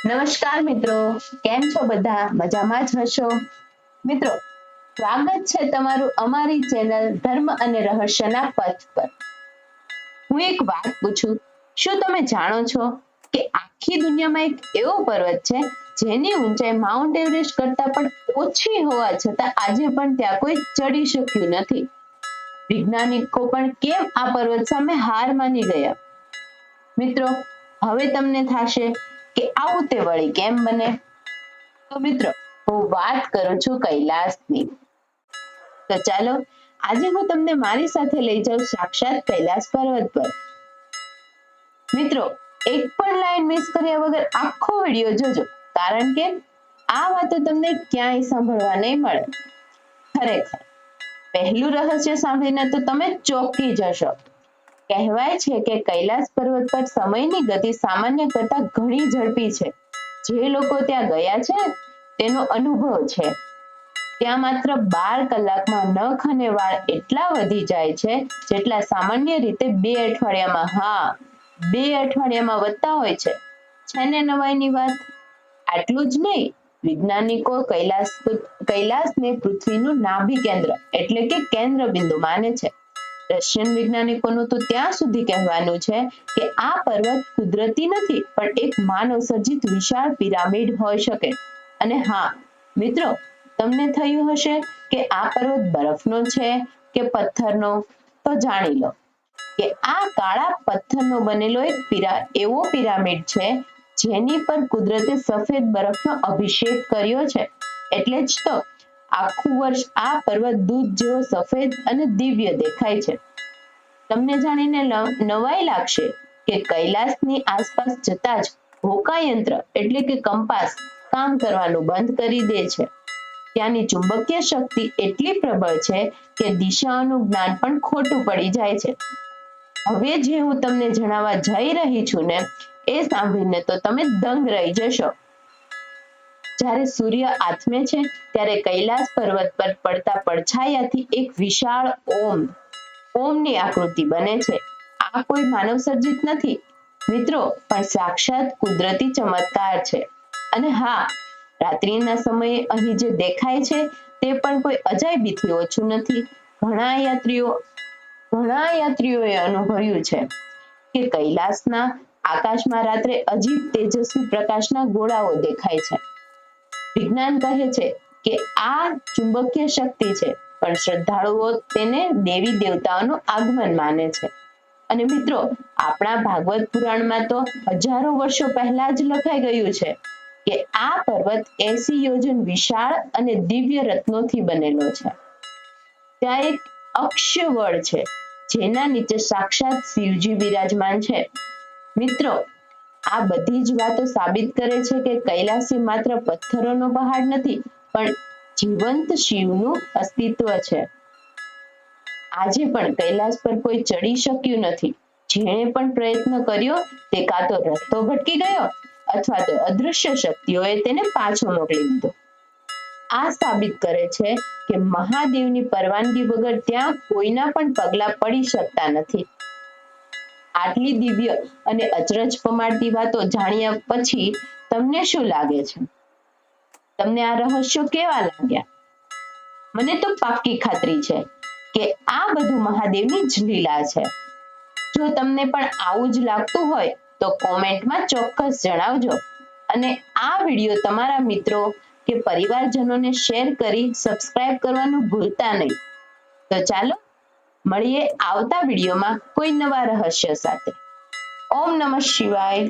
નમસ્કાર મિત્રો, કેમ છો બધા? મજામાં જ હશો. મિત્રો, સ્વાગત છે તમારું અમારી ચેનલ ધર્મ અને રહસ્યના પથ પર. હું એક વાત પૂછું, શું તમે જાણો છો કે આખી દુનિયામાં એક એવો પર્વત છે જેની ઊંચાઈ માઉન્ટ એવરેસ્ટ કરતા પણ ઓછી હોવા છતાં આજે પણ ત્યાં કોઈ ચડી શક્યું નથી? વૈજ્ઞાનિકો પણ કેમ આ પર્વત સામે હાર માની ગયા? મિત્રો, હવે તમને થશે કે આવું તે વળી કેમ બને? તો મિત્રો, હું વાત કરું છું કૈલાસની. તો ચાલો આજે હું તમને મારી સાથે લઈ જાઉં સાક્ષાત કૈલાસ પર્વત પર. મિત્રો, એક પણ લાઈન મિસ કર્યા વગર આખો વિડિયો જોજો, કારણ કે આ વાતો તમને ક્યાંય સાંભળવા નહીં મળે. ખરેખર પહેલું રહસ્ય સાંભળીને તો તમે ચોંકી જશો. કહેવાય છે કે કૈલાસ પર્વત પર સમયની ગતિ સામાન્ય કરતા ઘણી ઝડપી છે. જે લોકો ત્યાં ગયા છે તેનો અનુભવ છે. ત્યાં માત્ર 12 કલાકમાં નખ અને વાળ એટલા વધી જાય છે જેટલા સામાન્ય રીતે 2 અઠવાડિયામાં વધતા હોય છે. છે ને નવાઈની વાત? આટલું જ નહીં, વૈજ્ઞાનિકો કૈલાસને પૃથ્વીનું નાભી કેન્દ્ર એટલે કે કેન્દ્ર બિંદુ માને છે. રશિયન વૈજ્ઞાનિકોનું તો ત્યાં સુધી કહેવાનું છે કે આ પર્વત કુદરતી નથી પણ એક માનવ સર્જિત વિશાળ પિરામિડ હોઈ શકે. અને હા મિત્રો, તમને થયું હશે કે આ પર્વત બરફનો છે કે પથ્થરનો? તો જાણી લો કે આ કાળા પથ્થરનો બનેલો એવો પિરામિડ છે જેની પર કુદરતે સફેદ બરફનો અભિષેક કર્યો છે. એટલે જ તો આખું વર્ષ આ પર્વત દૂધ જેવો સફેદ અને દિવ્ય દેખાય છે. તમને જાણીને નવાઈ લાગશે કે કૈલાસની આસપાસ જતા જ હોકાયંત્ર એટલે કે કંપાસ કામ કરવાનું બંધ કરી દે છે. ત્યાંની ચુંબકીય શક્તિ એટલી પ્રબળ છે કે દિશાઓનું જ્ઞાન પણ ખોટું પડી જાય છે. હવે જે હું તમને જણાવવા જઈ રહી છું ને એ સાંભળીને તો તમે દંગ રહી જશો. જ્યારે સૂર્ય આથમે છે ત્યારે કૈલાસ પર્વત પર પડતા પડછાયાથી એક વિશાળ ઓમની આકૃતિ બને છે. આ કોઈ માનવ સર્જિત નથી મિત્રો, પણ સાક્ષાત કુદરતી ચમત્કાર છે. અને હા, રાત્રિના સમયે અહીં જે દેખાય છે તે પણ કોઈ અજાયબીથી ઓછું નથી. ઘણા યાત્રીઓએ અનુભવ્યું છે કે કૈલાસના આકાશમાં રાત્રે અજીબ તેજસ્વી પ્રકાશના ગોળાઓ દેખાય છે. વિજ્ઞાન કહે છે કે આ ચુંબકીય શક્તિ છે, પણ શ્રદ્ધાળુઓ તેને દેવી દેવતાઓનું આગમન માને છે. અને મિત્રો, આપણા ભાગવત પુરાણમાં તો હજારો વર્ષો પહેલા જ લખાઈ ગયું છે કે આ પર્વત 80 યોજન વિશાળ અને દિવ્ય રત્નોથી બનેલો છે. ત્યાં એક અક્ષય વડ છે જેના નીચે સાક્ષાત શિવજી બિરાજમાન છે. મિત્રો, આ બધી જ વાતો સાબિત કરે છે કે કૈલાસ માત્ર પથ્થરોનો પહાડ નથી પણ જીવંત શિવનું અસ્તિત્વ છે. આજે પણ કૈલાસ પર કોઈ ચડી શક્યું નથી. જેણે પણ પ્રયત્ન કર્યો તે કાં તો રસ્તો ભટકી ગયો અથવા તો અદૃશ્ય શક્તિઓએ તેને પાછો મોકલી દીધો. આ સાબિત કરે છે કે મહાદેવની પરવાનગી વગર ત્યાં કોઈના પણ પગલા પડી શકતા નથી. આટલી દિવ્ય અને અચરજ પમાડતી વાતો જાણ્યા પછી તમને શું લાગે છે? તમને આ રહસ્યો કેવા લાગ્યા? મને તો પાક્કી ખાતરી છે કે આ બધું મહાદેવની જ લીલા છે. જો તમને પણ આવું જ લાગતું હોય તો કોમેન્ટમાં ચોક્કસ જણાવજો. અને આ વિડીયો તમારા મિત્રો કે પરિવારજનોને શેર કરી સબસ્ક્રાઇબ કરવાનું ભૂલતા નહીં. તો ચાલો મળીએ આવતા વિડીયોમાં કોઈ નવા રહસ્ય સાથે. ઓમ નમઃ શિવાય.